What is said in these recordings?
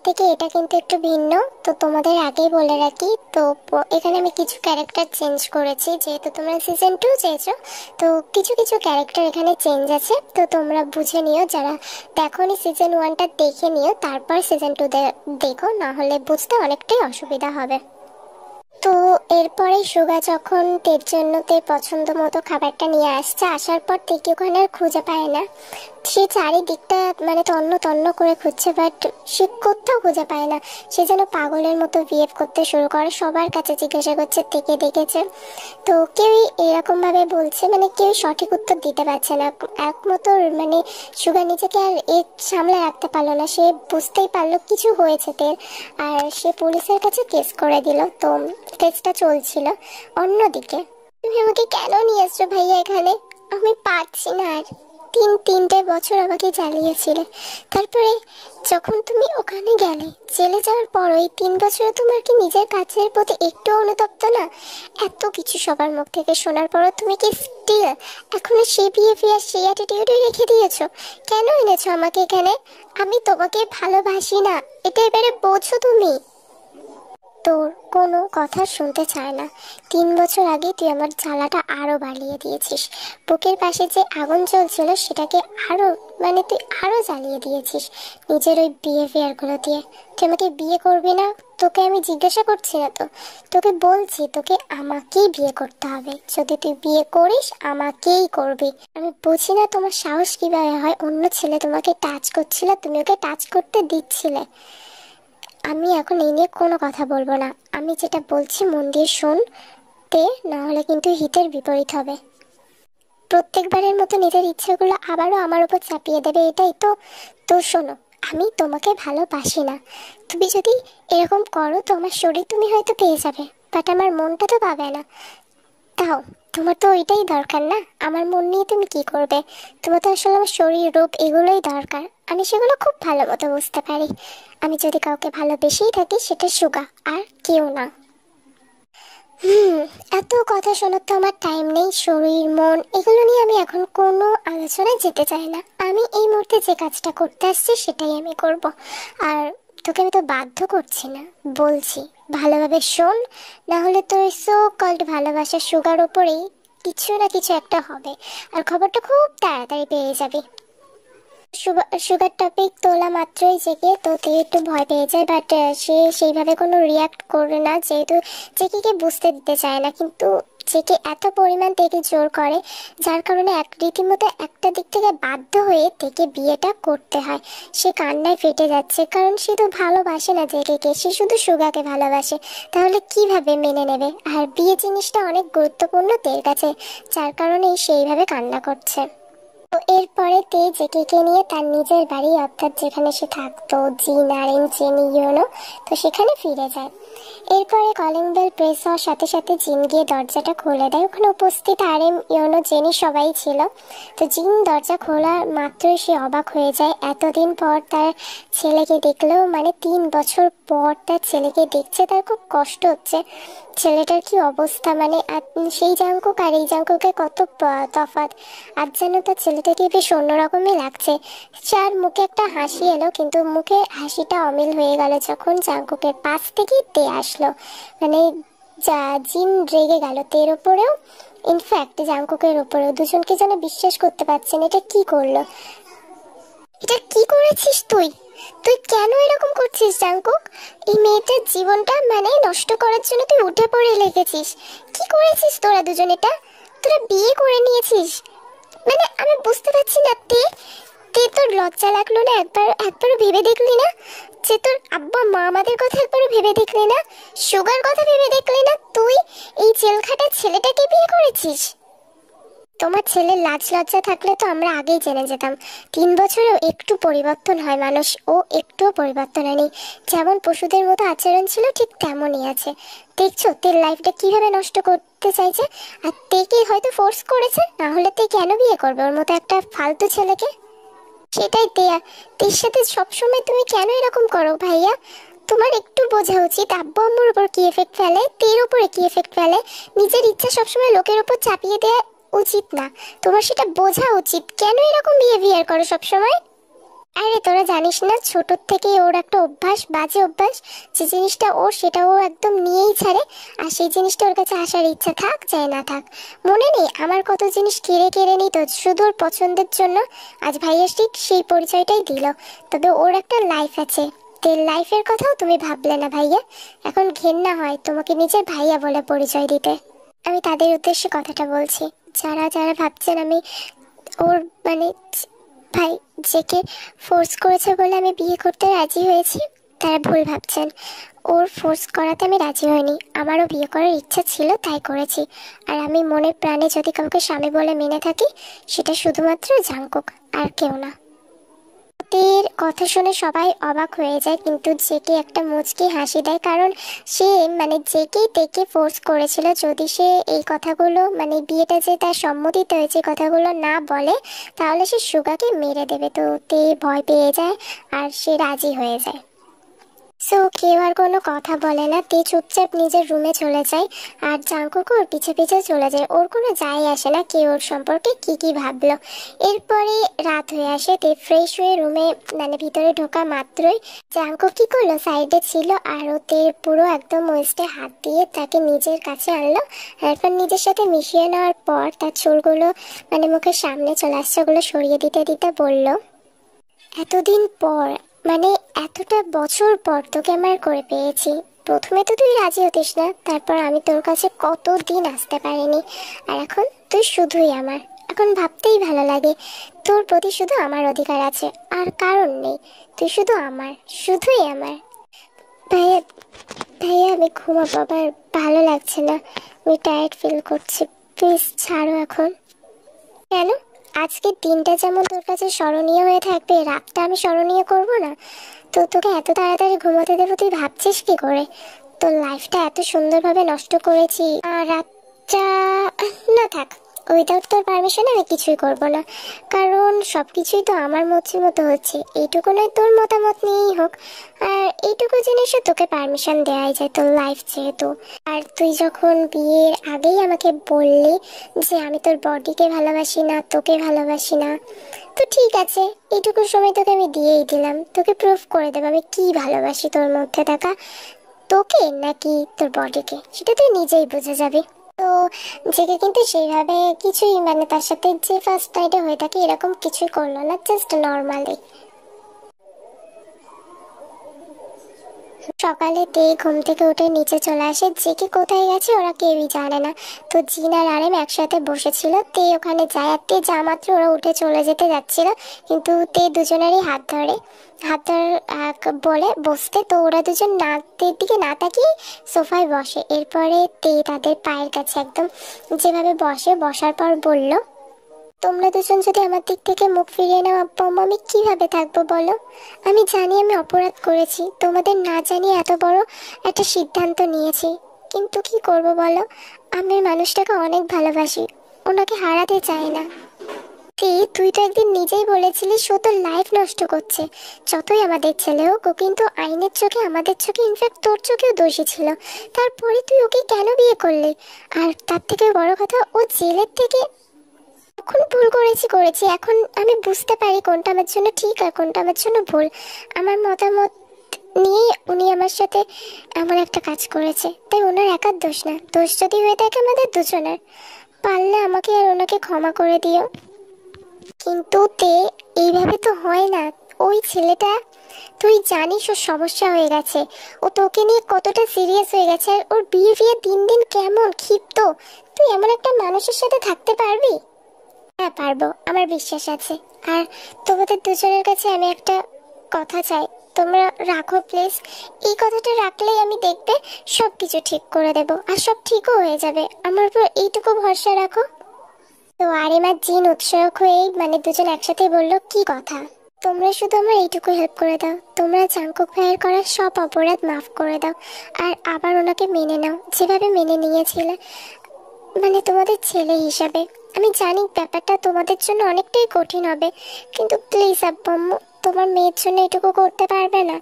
থেকে এটা কিন্তু একটু ভিন্ন। তো তোমাদের আগেই বলে রাখি, তো এখানে আমি কিছু ক্যারেক্টার চেঞ্জ করেছি, যেহেতু তোমরা সিজন 2 চেয়েছো। তো কিছু কিছু ক্যারেক্টার এখানে চেঞ্জ আছে, তো তোমরা বুঝে নিও। যারা দেখোনি সিজন 1টা দেখে নিও, তারপর সিজন 2 দেখো, না হলে বুঝতে অনেকটাই অসুবিধা হবে। তো এরপরে সুগা যখন তের জন্য তের পছন্দ মতো খাবারটা নিয়ে আসছে, আসার পর তেকে ওখানে আর খুঁজে পায় না। সে চারিদিকটা মানে তন্ন তন্ন করে খুঁজছে, বাট সে কোথাও খুঁজে পায় না। সে যেন পাগলের মতো বিহেভ করতে শুরু করে, সবার কাছে জিজ্ঞাসা করছে তেকে দেখেছে। তো কেউই এরকম ভাবে বলছে, মানে কেউ সঠিক উত্তর দিতে পারছে না। একমতো মানে সুগা নিজেকে আর সামলে রাখতে পারলো না, সে বুঝতেই পারলো কিছু হয়েছে তের। আর সে পুলিশের কাছে কেস করে দিল। তো কেসটা চলছিল। অন্যদিকে, তুমি আমাকে কেন নিয়ে এসছো ভাইয়া এখানে? আমি পারছি না আর। তিনটে বছর আমাকে জ্বালিয়েছিলে, তারপরে যখন তুমি ওখানে গেলে, জেলে যাওয়ার পর ওই 3 বছরে তোমার কি নিজের কাজের প্রতি একটু অনুতপ্ত না? এত কিছু সবার মুখ থেকে শোনার পরও তুমি কি স্টিল এখনো সেই বিহেভিয়ার, সেই অ্যাটিটিউডই রেখে দিয়েছো? কেন এনেছো আমাকে এখানে? আমি তোমাকে ভালোবাসি না, এটা এবারে বোঝো তুমি। তোর কোনো কথা শুনতে চায় না। 3 বছর আগে তুই আমার জ্বালাটা আরো বাড়িয়ে দিয়েছিস। বুকের পাশে যে আগুন জ্বলছিল সেটাকে আরো মানে তুই আরো জ্বালিয়ে দিয়েছিস নিজের ওই বিহেভিয়ারগুলো দিয়ে। তুই আমাকে বিয়ে করবি না? তোকে আমি জিজ্ঞাসা করছি না তো, তোকে বলছি তোকে আমাকেই বিয়ে করতে হবে। যদি তুই বিয়ে করিস আমাকেই করবি। আমি বুঝি না তোমার সাহস কিভাবে হয়। অন্য ছেলে তোমাকে টাচ করছিল, তুমি ওকে টাচ করতে দিচ্ছিলে। আমি এখন এই নিয়ে কোনো কথা বলবো না। আমি যেটা বলছি মন দিয়ে শোন তে, না হলে কিন্তু হিতের বিপরীত হবে। প্রত্যেকবারের মতো নিজের ইচ্ছেগুলো আবারও আমার উপর চাপিয়ে দেবে, এটাই তো। তো শোনো, আমি তোমাকে ভালোবাসি না। তুমি যদি এরকম করো তো আমার শরীর তুমি হয়তো পেয়ে যাবে, বাট আমার মনটা তো পাবে না। তাও তোমার তো ওইটাই দরকার না? আমার মন নিয়ে তুমি কি করবে? তোমার তো আসলে আমার শরীর, রূপ এগুলোই দরকার। আমি সেগুলো খুব ভালো মতো বুঝতে পারি। আমি যদি কাউকে ভালোবেসেই থাকি সেটা সুগা, আর কেউ না। হুম, এত কথা শোনার তো আমার টাইম নেই। শরীর, মন এগুলো নিয়ে আমি এখন কোনো আলোচনায় যেতে চাই না। আমি এই মুহূর্তে যে কাজটা করতে আসছি সেটাই আমি করব। আর তোকে আমি তো বাধ্য করছি না, বলছি ভালোভাবে শোন, না হলে তোর সো কল্ড ভালোবাসার সুগার ওপরেই কিছু না কিছু একটা হবে, আর খবরটা খুব তাড়াতাড়ি পেয়ে যাবি। সুগার টপিক তোলা মাত্রই জেকে তোতে একটু ভয় পেয়ে যায়, বাট সে সেইভাবে কোনো রিয়াক্ট করে না, যেহেতু জেকিকে বুঝতে দিতে চায় না। কিন্তু জেকে এত পরিমাণ থেকে জোর করে, যার কারণে রীতিমতো একটা দিক থেকে বাধ্য হয়ে থেকে বিয়েটা করতে হয়। সে কান্নায় ফেটে যাচ্ছে, কারণ সে তো ভালোবাসে না জেকেকে, সে শুধু সুগাকে ভালোবাসে। তাহলে কিভাবে মেনে নেবে? আর বিয়ে জিনিসটা অনেক গুরুত্বপূর্ণ তের কাছে, যার কারণেই সেইভাবে কান্না করছে। তো এরপরে তে জেকেকে নিয়ে তার নিজের বাড়ি, অর্থাৎ যেখানে সে থাকতো, জিন আর এম জেনি ইউনো, তো সেখানে ফিরে যায়। এরপরে কলিং বেল প্রেস হওয়ার সাথে সাথে জিন গিয়ে দরজাটা খুলে দেয়। ওখানে উপস্থিত আর এম ইউনো, জেনি সবাই ছিল। তো জিন দরজা খোলা মাত্রই সে অবাক হয়ে যায়। এতদিন পর তার ছেলেকে দেখলেও, মানে 3 বছর পর তার ছেলেকে দেখছে, তার খুব কষ্ট হচ্ছে। ছেলেটার কি অবস্থা, মানে সেই জাঙ্কুক আর এই জাঙ্কুকে কত তফাৎ। আজ যেন তার ছেলেটাকে বেশ অন্যরকমই লাগছে। যার মুখে একটা হাসি এলো, কিন্তু মুখে হাসিটা অমিল হয়ে গেল যখন জাঙ্কুকের পাশ থেকে তে আসলো। মানে যা জিন রেগে গেল তের ওপরেও, ইনফ্যাক্ট জাঙ্কুকের ওপরেও। দুজনকে যেন বিশ্বাস করতে পারছেন, এটা কি করলো? এটা কি করেছিস তুই? তুই কেন এরকম করছিস জাঙ্কুক? এই মেয়েটার জীবনটা মানে নষ্ট করার জন্য তুই উঠে পড়ে লেগেছিস। কি করেছিস তোরা দুজন? এটা তোরা বিয়ে করে নিয়েছিস? মানে আমি বুঝতে পারছি না। তে তে তোর লজ্জা লাগলো না? একবারও ভেবে দেখলি না যে তোর আব্বা মা আমাদের কথা? একবারও ভেবে দেখলি না? সুগার কথা ভেবে দেখলি না? তুই এই জেলখাটা ছেলেটাকে বিয়ে করেছিস? তোমার ছেলের লাজ লজ্জা থাকলে তো আমরা আগেই জেনে যেতাম। 3 বছরেও একটু পরিবর্তন হয় মানুষ, ও একটুও পরিবর্তন হয়নি। যেমন পশুদের মতো আচরণ ছিল ঠিক তেমনই আছে। দেখছো তের লাইফটা কিভাবে নষ্ট করতে চাইছে? আর তেকে হয়তো ফোর্স করেছে, না হলে তে কেন বিয়ে করবে ওর মতো একটা ফালতু ছেলেকে? সেটাই তেয়া, তের সাথে সবসময় তুমি কেন এরকম করো ভাইয়া? তোমার একটু বোঝা উচিত আব্বু আম্মুর উপর কি এফেক্ট ফেলে, তের উপরে কি এফেক্ট ফেলে। নিজের ইচ্ছা সবসময় লোকের উপর চাপিয়ে দেওয়া উচিত না। তোমার সেটা বোঝা উচিত। কেন এরকম বিহেভিয়ার করো সবসময়? আরে তোরা জানিস না, ছোট থেকে ওর একটা অভ্যাস, বাজে অভ্যাস, যে জিনিসটা ওর সেটা ও একদম নিয়েই ছাড়ে। আর সেই জিনিসটা ওর কাছে আসার ইচ্ছা থাক চাই না থাক। মনে নেই আমার কত জিনিস কেড়ে কেড়ে নিত শুধু ওর পছন্দের জন্য। আজ ভাইয়া ঠিক সেই পরিচয়টাই দিল। তবে ওর একটা লাইফ আছে, তেল লাইফের কথাও তুমি ভাবলে না ভাইয়া। এখন ঘেন্না হয় তোমাকে নিজের ভাইয়া বলে পরিচয় দিতে। আমি তাদের উদ্দেশ্যে কথাটা বলছি, যারা যারা ভাবছেন আমি ওর মানে ভাই জেকে ফোর্স করেছে বলে আমি বিয়ে করতে রাজি হয়েছি, তারা ভুল ভাবছেন। ওর ফোর্স করাতে আমি রাজি হইনি, আমারও বিয়ে করার ইচ্ছা ছিল তাই করেছি। আর আমি মনের প্রাণে যদি কাউকে স্বামী বলে মেনে থাকি, সেটা শুধুমাত্র জাঙ্কুক, আর কেউ না। এর কথা শুনে সবাই অবাক হয়ে যায়, কিন্তু জেকে একটা মুচকি হাসি দেয়, কারণ সে মানে জেকেই তেকে ফোর্স করেছিল। যদি সে এই কথাগুলো মানে বিয়েটা যে তার সম্মতিতে হয়েছে কথাগুলো না বলে, তাহলে সে সুগাকে মেরে দেবে। তো তে ভয় পেয়ে যায় আর সে রাজি হয়ে যায়। সো কেউ আর কোনো কথা বলে না, তে চুপচাপ নিজের রুমে চলে যায়। আর জাঙ্কুক ওর পিছে পিছে চলে যায়, ওর কোনো যায় আসে না কে ওর সম্পর্কে কি কি ভাবলো। এরপরে রাত হয়ে আসে, তে ফ্রেশ হয়ে রুমে মানে ভিতরে ঢোকা মাত্রই জাঙ্কুক কি করলো, সাইডে ছিল আর ওতে পুরো একদম ওয়েস্টে হাত দিয়ে তাকে নিজের কাছে আনলো। এরপর নিজের সাথে মিশিয়ে নেওয়ার পর তার চুলগুলো মানে মুখের সামনে চলে আসছে, ওগুলো সরিয়ে দিতে দিতে বলল, এতদিন পর মানে এতটা বছর পর তোকে আমার করে পেয়েছি। প্রথমে তো তুই রাজি হতিস না, তারপর আমি তোর কাছে কতদিন আসতে পারিনি, আর এখন তুই শুধুই আমার। এখন ভাবতেই ভালো লাগে, তোর প্রতি শুধু আমার অধিকার আছে, আর কারণ নেই। তুই শুধু আমার, শুধুই আমার। ভাইয়া, ভাইয়া আমি ঘুমাবো, আমার ভালো লাগছে না, আমি টায়ার্ড ফিল করছি, প্লিজ ছাড়ো এখন। কেন? আজকের দিনটা যেমন তোর কাছে স্মরণীয় হয়ে থাকবে, রাতটা আমি স্মরণীয় করব না? তো তোকে এত তাড়াতাড়ি ঘুমোতে দেবো তুই ভাবছিস কি করে? তোর লাইফটা এত সুন্দরভাবে নষ্ট করেছি, আর রাতটা না থাক, উইদাউট তোর পারমিশন আমি কিছুই করব না। কারণ সব কিছুই তো আমার মর্জি মতো হচ্ছে, এইটুকু নয় তোর মতামত নিয়েই হোক। আর এইটুকু জিনিসও তোকে পারমিশন দেওয়াই যায়, তোর লাইফ যেহেতু। আর তুই যখন বিয়ের আগেই আমাকে বললি যে আমি তোর বডিকে ভালোবাসি না, তোকে ভালোবাসি না, তো ঠিক আছে, এইটুকু সময় তোকে আমি দিয়েই দিলাম, তোকে প্রুফ করে দেবো আমি কি ভালোবাসি তোর মধ্যে থাকা, তোকে নাকি তোর বডিকে, সেটা তুই নিজেই বুঝে যাবি। তো জেগে কিন্তু সেইভাবে কিছুই মানে তার সাথে যে ফার্স্ট নাইটে হয়ে থাকে এরকম কিছুই করলো না, জাস্ট নর্মালি। সকালে তে ঘুম থেকে উঠে নিচে চলে আসে, জেকে কোথায় গেছে ওরা কেউই জানে না। তো জিন আর আরেম একসাথে বসেছিল, তে ওখানে যায়, আর তে যা মাত্র ওরা উঠে চলে যেতে যাচ্ছিল, কিন্তু তে দুজনেরই হাত ধরে, হাত ধর বলে বসতে। তো ওরা দুজন তের দিকে না তাকিয়ে সোফায় বসে। এরপরে তে তাদের পায়ের কাছে একদম যেভাবে বসে, বসার পর বলল, তোমরা দুজন যদি আমার দিক থেকে মুখ ফিরিয়ে নাও আব্বু আম্মু, আমি কিভাবে থাকবো বলো? আমি জানি আমি অপরাধ করেছি, তোমাদের না জানিয়ে এত বড় একটা সিদ্ধান্ত নিয়েছি, কিন্তু কি করব বলো? আমি মানুষটাকে অনেক ভালোবাসি, ওনাকে হারাতে চাই না। তুই তো একদিন নিজেই বলেছিলি ও তোর লাইফ নষ্ট করছে। যতই আমাদের ছেলে হোক, ও কিন্তু আইনের চোখে, আমাদের চোখে, ইনফ্যাক্ট তোর চোখেও দোষী ছিল। তারপরে তুই ওকে কেন বিয়ে করলি? আর তার থেকে বড় কথা, ও জেলের থেকে, এখন ভুল করেছি, এখন আমি বুঝতে পারি কোনটা আমার জন্য ঠিক আর কোনটা আমার জন্য ভুল। আমার মতামত নিয়ে উনি আমার সাথে এমন একটা কাজ করেছে, তাই ওনার একার দোষ না, দোষ যদি হয়ে থাকে আমাদের দুজনের। পারলে আমাকে আর ওনাকে ক্ষমা করে দিও। কিন্তু এইভাবে তো হয় না। ওই ছেলেটা, তুই জানিস ওর সমস্যা হয়ে গেছে, ও তোকে নিয়ে কতটা সিরিয়াস হয়ে গেছে, আর ওর বিহেভিয়ার দিন দিন কেমন ক্ষিপ্ত। তুই এমন একটা মানুষের সাথে থাকতে পারবি? হ্যাঁ পারবো, আমার বিশ্বাস আছে। আর তোমাদের দুজনের কাছে আমি একটা কথা চাই, তোমরা রাখো প্লিজ। এই কথাটা রাখলেই আমি দেখবে সব কিছু ঠিক করে দেব, আর সব ঠিকও হয়ে যাবে, আমার উপর এইটুকু ভরসা রাখো। তো আরিমার জিন উৎসাহক হয়ে মানে দুজন একসাথে বললো, কি কথা? তোমরা শুধু আমার এইটুকু হেল্প করে দাও, তোমরা জাঙ্কুক ভাইয়ের করা সব অপরাধ মাফ করে দাও, আর আবার ওনাকে মেনে নাও যেভাবে মেনে নিয়েছিলে, মানে তোমাদের ছেলে হিসাবে। আমি জানি ব্যাপারটা তোমাদের জন্য অনেকটাই কঠিন হবে, কিন্তু প্লিজ আব্বু আম্মু, তোমার মেয়ের জন্য এটুকু করতে পারবে না?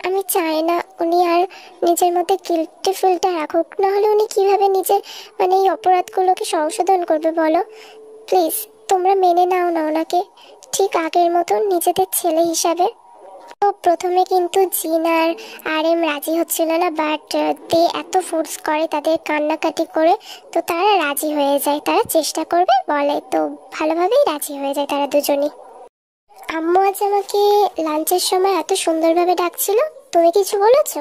আমি চাই না উনি আর নিজের মধ্যে গিল্টি ফিলটা রাখুক, নাহলে উনি কিভাবে নিজের মানে এই অপরাধগুলোকে সংশোধন করবে বলো? প্লিজ তোমরা মেনে নাও না ওনাকে ঠিক আগের মতন নিজেদের ছেলে হিসাবে। তো প্রথমে কিন্তু জিন আর আরএম রাজি হচ্ছিল না, বাট তে এত ফোর্স করে, তাদের কান্নাকাটি করে, তো তারা রাজি হয়ে যায়, তারা চেষ্টা করবে বলে, তো ভালোভাবেই রাজি হয়ে যায় তারা দুজনই। আম্মু আজ আমাকে লাঞ্চের সময় এত সুন্দরভাবে ডাকছিল, তুমি কিছু বলেছো?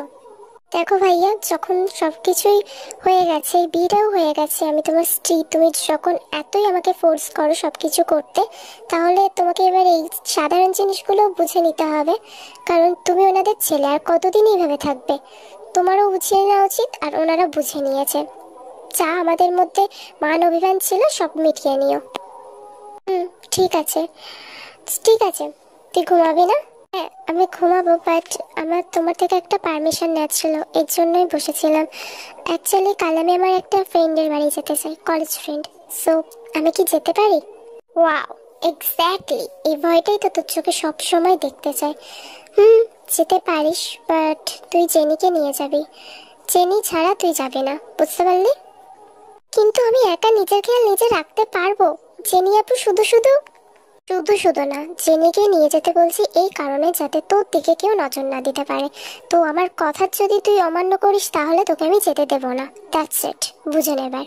দেখো ভাইয়া, যখন সবকিছুই হয়ে গেছে, বিয়েটাও হয়ে গেছে, আমি তোমার স্ত্রী, তুমি যখন এতই আমাকে ফোর্স করো সবকিছু করতে, তাহলে তোমাকে এবার এই সাধারণ জিনিসগুলো বুঝে নিতে হবে, কারণ তুমি ওনাদের ছেলে, আর কতদিন এইভাবে থাকবে। তোমারও বুঝিয়ে নেওয়া উচিত, আর ওনারা বুঝে নিয়েছে। যা আমাদের মধ্যে মান অভিমান ছিল সব মিটিয়ে নিও। ঠিক আছে, ঠিক আছে। তুই ঘুমাবি না? হ্যাঁ, আমি ঘুমাবো, বাট আমার তোমার থেকে একটা পারমিশন নেওয়া ছিল, এর জন্যই বসেছিলাম। অ্যাকচুয়ালি কাল আমি আমার একটা ফ্রেন্ডের বাড়ি যেতে চাই, কলেজ ফ্রেন্ড। সো আমি কি যেতে পারি? ওয়াও, এক্স্যাক্টলি, এই ভয়টাই তো তোর চোখে সবসময় দেখতে চাই। যেতে পারিস, বাট তুই জেনিকে নিয়ে যাবি। জেনি ছাড়া তুই যাবি না, বুঝতে পারলি? কিন্তু আমি একা নিজের খেয়াল নিজে রাখতে পারবো। জেনি আপু শুধু শুধু শুধু শুধু না, জেনিকে নিয়ে যেতে বলছি এই কারণে যাতে তোর দিকে কেউ নজর না দিতে পারে। তো আমার কথা যদি তুই অমান্য করিস তাহলে তোকে আমি যেতে দেবো না, দ্যাটস ইট, বুঝে নেবার।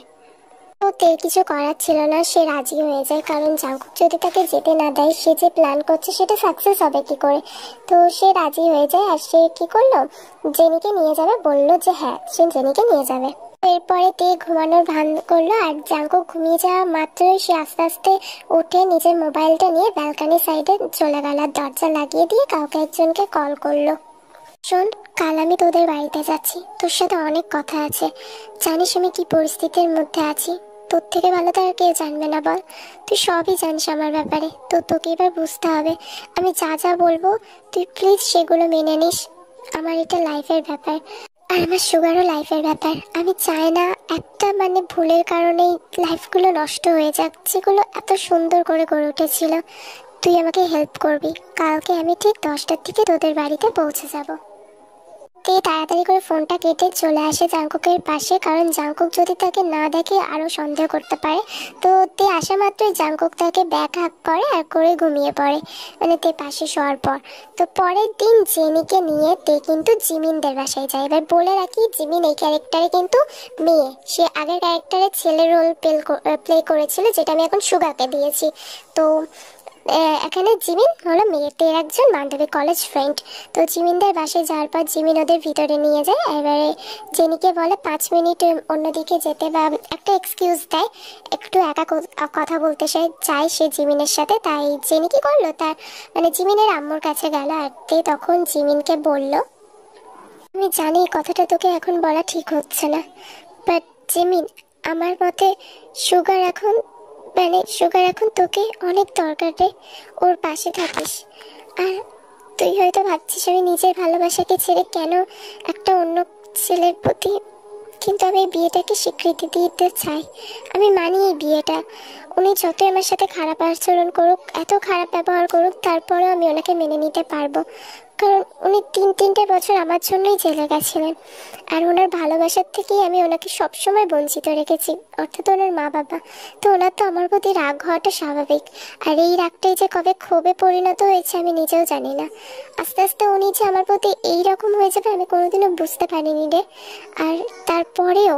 তো তের কিছু করার ছিল না, সে রাজি হয়ে যায়, কারণ জাঙ্কুক যদি তাকে যেতে না দেয়, সে যে প্ল্যান করছে সেটা সাকসেস হবে কি করে। তো সে রাজি হয়ে যায়, আর সে কি করলো, জেনিকে নিয়ে যাবে, বললো যে হ্যাঁ সে জেনিকে নিয়ে যাবে। এরপরে তে ঘুমানোর ভান করলো, আর জাঙ্কুক ঘুমিয়ে যাওয়া মাত্রই সে আস্তে আস্তে উঠে নিজের মোবাইলটা নিয়ে ব্যালকনি সাইডে চলে গেল, আর দরজা লাগিয়ে দিয়ে কাউকে একজনকে কল করলো। শোন, কাল আমি তোদের বাড়িতে যাচ্ছি, তোর সাথে অনেক কথা আছে। জানিস আমি কি পরিস্থিতির মধ্যে আছি, তোর থেকে ভালো তো আর কেউ জানবে না, বল? তুই সবই জানিস আমার ব্যাপারে, তো তোকে এবার বুঝতে হবে। আমি যা যা বলবো তুই প্লিজ সেগুলো মেনে নিস। আমার এটা লাইফের ব্যাপার, আর আমার সুগারও লাইফের ব্যাপার। আমি চাই না একটা ভুলের কারণেই লাইফগুলো নষ্ট হয়ে যাক, যেগুলো এত সুন্দর করে গড়ে উঠেছিল। তুই আমাকে হেল্প করবি, কালকে আমি ঠিক 10টার দিকে তোদের বাড়িতে পৌঁছে যাব। তে তাড়াতাড়ি করে ফোনটা কেটে চলে আসে জাঙ্কুকের পাশে, কারণ জাঙ্কুক যদি তাকে না দেখে আরও সন্দেহ করতে পারে। তো তে আসা মাত্রই জাঙ্কুক তাকে ব্যাক হাক করে আর করে ঘুমিয়ে পড়ে, তে পাশে শোয়ার পর। তো পরের দিন জেনিকে নিয়ে তে কিন্তু জিমিনদের বাসায় যায়। এবার বলে রাখি, জিমিন এই ক্যারেক্টারে কিন্তু মেয়ে, সে আগের ক্যারেক্টারে ছেলে রোল প্লে করেছিল, যেটা আমি এখন সুগাকে দিয়েছি। তো এখানে জিমিন হলো মেয়েদের একজন বান্ধবী, কলেজ ফ্রেন্ড। তো জিমিনদের বাসায় যাওয়ার পর জিমিন ওদের ভিতরে নিয়ে যায়। এবারে জেনিকে বলে 5 মিনিট অন্যদিকে যেতে, বা একটা এক্সকিউজ দেয়, একটু একা কথা বলতে চায় সে জিমিনের সাথে। তাই জেনি কি করলো, তার জিমিনের আম্মুর কাছে গেল, আর তখন জিমিনকে বলল, আমি জানি কথাটা তোকে এখন বলা ঠিক হচ্ছে না, বাট জিমিন, আমার মতে সুগার এখন সুগার এখন তোকে অনেক দরকার রে, ওর পাশে থাকিস। আর তুই হয়তো ভাবছিস আমি নিজের ভালোবাসাকে ছেড়ে কেন একটা অন্য ছেলের প্রতি, কিন্তু আমি এই বিয়েটাকে স্বীকৃতি দিতে চাই। আমি মানি এই বিয়েটা, উনি যতই আমার সাথে খারাপ আচরণ করুক, এত খারাপ ব্যবহার করুক, তারপরেও আমি ওনাকে মেনে নিতে পারবো, কারণ উনি 3 বছর আমার জন্যই জেলে গেছিলেন, আর ওনার ভালোবাসার থেকেই আমি ওনাকে সবসময় বঞ্চিত রেখেছি, অর্থাৎ ওনার মা বাবা। তো ওনার তো আমার প্রতি রাগ হওয়াটা স্বাভাবিক, আর এই রাগটাই যে কবে ক্ষোভে পরিণত হয়েছে আমি নিজেও জানি না। আস্তে আস্তে উনি যে আমার প্রতি এইরকম হয়ে যাবে আমি কোনোদিনও বুঝতে পারিনি রে। আর তারপরেও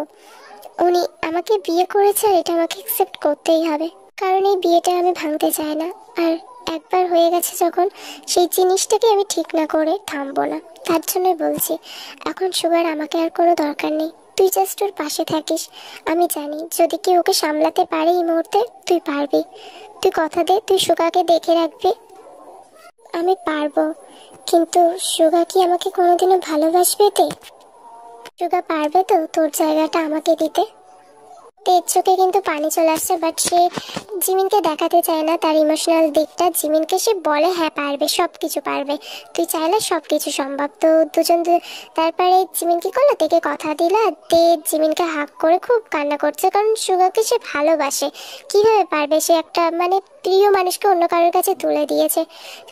উনি আমাকে বিয়ে করেছে, আর এটা আমাকে অ্যাকসেপ্ট করতেই হবে, কারণ এই বিয়েটা আমি ভাঙতে চাই না। আর একবার হয়ে গেছে যখন, সেই জিনিসটাকে আমি ঠিক না করে থামবো না। তার জন্যই বলছি, এখন সুগার আমাকে আর কোনো দরকার নেই, তুই জাস্ট ওর পাশে থাকিস। আমি জানি যদি কেউ ওকে সামলাতে পারে এই মুহূর্তে, তুই পারবি। তুই কথা দে, তুই সুগাকে দেখে রাখবি। আমি পারবো, কিন্তু সুগা কি আমাকে কোনোদিনও ভালোবাসবে? সুগা পারবে তো তোর জায়গাটা আমাকে দিতে? তের চোখে কিন্তু পানি চলে আসছে, বাট সে জিমিনকে দেখাতে চায় না তার ইমোশনাল দিকটা। জিমিনকে সে বলে হ্যাঁ পারবে, সব কিছু পারবে, তুই চাইলে সব কিছু সম্ভব। তো তারপরে জিমিন কি করলো, তেকে কথা দিল, আর তে জিমিনকে হাক করে খুব কান্না করছে, কারণ সুগাকে সে ভালোবাসে। কিভাবে পারবে, সে একটা প্রিয় মানুষকে অন্য কারোর কাছে তুলে দিয়েছে,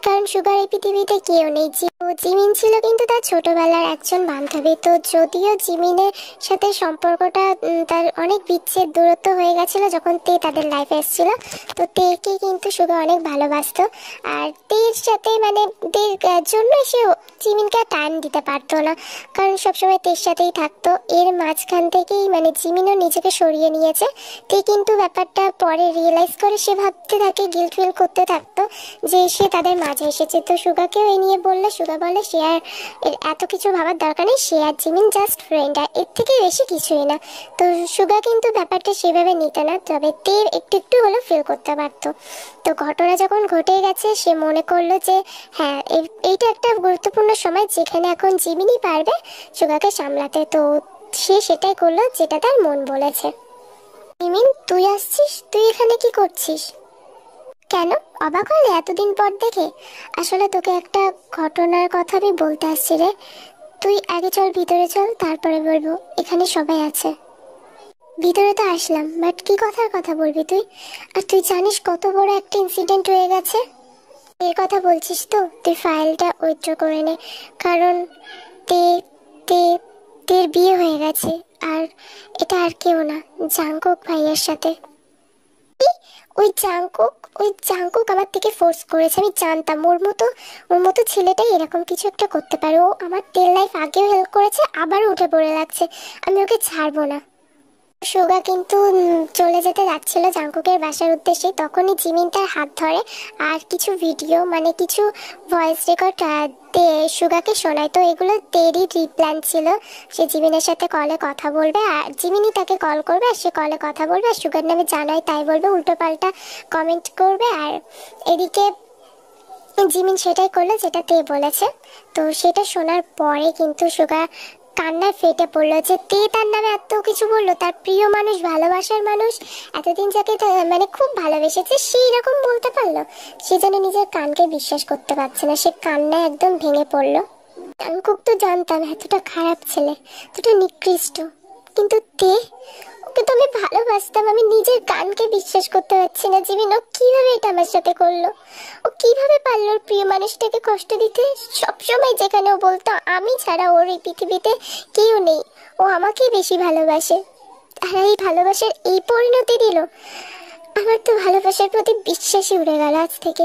কারণ সুগার এই পৃথিবীতে কেউ নেই। তো জিমিন ছিল কিন্তু তার ছোটবেলার একজন বান্ধবী। তো যদিও জিমিনের সাথে সম্পর্কটা তার অনেক বিচ্ছেদ দূরত্ব হয়ে গেছিল যখন তে তাদের লাইফে এসেছিল। তো তেকে কিন্তু সুগা অনেক ভালোবাসতো, আর তের সাথে মানে তের জন্য সে জিমিনকে টাইম দিতে পারতো না, কারণ সবসময় তের সাথেই থাকতো। এর মাঝখান থেকেই মানে জিমিনও নিজেকে সরিয়ে নিয়েছে। তে কিন্তু ব্যাপারটা পরে রিয়েলাইজ করে সে ভাবতে থাকে, গিল্ট ফিল করতে থাকতো যে সে তাদের মাঝে এসেছে। তো সুগাকেও এই নিয়ে বললে সুগা বলে সে আর এর এত কিছু ভাবার দরকার নেই, সে আর জিমিন জাস্ট ফ্রেন্ড, আর এর থেকে বেশি কিছুই না। তো সুগা কিন্তু ব্যাপারটা সেভাবে নিত না, তবে তে একটু একটু হলেও ফিল করতে পারতো। তো ঘটনা যখন ঘটে গেছে সে মনে করলো যে হ্যাঁ এইটা একটা গুরুত্বপূর্ণ সময় যেখানে এখন জিমিনই পারবে সুগাকে সামলাতে। তো সে সেটাই করলো যেটা তার মন বলেছে। জিমিন, তুই আসছিস? তুই এখানে কি করছিস? কেন অবাক হলে এতদিন পর দেখে? আসলে তোকে একটা ঘটনার কথা আমি বলতে আসছি রে। তুই আগে চল ভিতরে চল, তারপরে বলবো। এখানে সবাই আছে। ভিতরে তো আসলাম, বাট কি কথার কথা বলবি তুই? আর তুই জানিস কত বড় একটা ইনসিডেন্ট হয়ে গেছে? এর কথা বলছিস তো? তুই ফাইলটা উইথড্র করে নে, কারণ তে তে তের বিয়ে হয়ে গেছে, আর এটা আর কেউ না, জাংকুক ভাইয়ের সাথে। ওই জাংকুক আমার থেকে ফোর্স করেছে। আমি জানতাম ওর মতো ছেলেটাই এরকম কিছু একটা করতে পারে। ও আমার টেল লাইফ আগেও হেল্প করেছে, আবারও উঠে পড়ে লাগছে। আমি ওকে ছাড়বো না। সুগা কিন্তু চলে যেতে যাচ্ছিল জাংকুকের বাসার উদ্দেশ্যে, তখনই জিমিন তার হাত ধরে আর কিছু ভিডিও মানে কিছু ভয়েস রেকর্ড সুগাকে শোনায়। তো এগুলো তেরই প্ল্যান ছিল, সে জিমিনের সাথে কলে কথা বলবে আর জিমিনই তাকে কল করবে, আর সে কলে কথা বলবে আর সুগার নামে জানাই তাই বলবে, উল্টো পাল্টা কমেন্ট করবে। আর এদিকে জিমিন সেটাই করলো যেটা তে বলেছে। তো সেটা শোনার পরে কিন্তু সুগা কান্নায় ফেটে পড়লো যে তে তার নামে এত কিছু বললো, তার প্রিয় মানুষ, ভালোবাসার মানুষ, এতদিন যাকে মানে খুব ভালোবেসেছে, সেই রকম বলতে পারলো। সে যেন নিজের কানকে বিশ্বাস করতে পারছে না, সে কান্নায় একদম ভেঙে পড়লো। জাংকুক তো জানতাম এতটা খারাপ ছেলে, এতটা নিকৃষ্ট, কিন্তু তে, ওকে তো আমি ভালোবাসতাম। আমি নিজের কানকে বিশ্বাস করতে পারছি না। জিমিন, ও কিভাবে এটা আমার সাথে করলো? ও কিভাবে পারলো ওর প্রিয় মানুষটাকে কষ্ট দিতে? সবসময় যেখানে ও বলতো আমি ছাড়া ওর এই পৃথিবীতে কেউ নেই, ও আমাকেই বেশি ভালোবাসে, আর এই ভালোবাসার এই পরিণতি দিল। আমার তো ভালোবাসার প্রতি বিশ্বাসই উড়ে গেল আজ থেকে।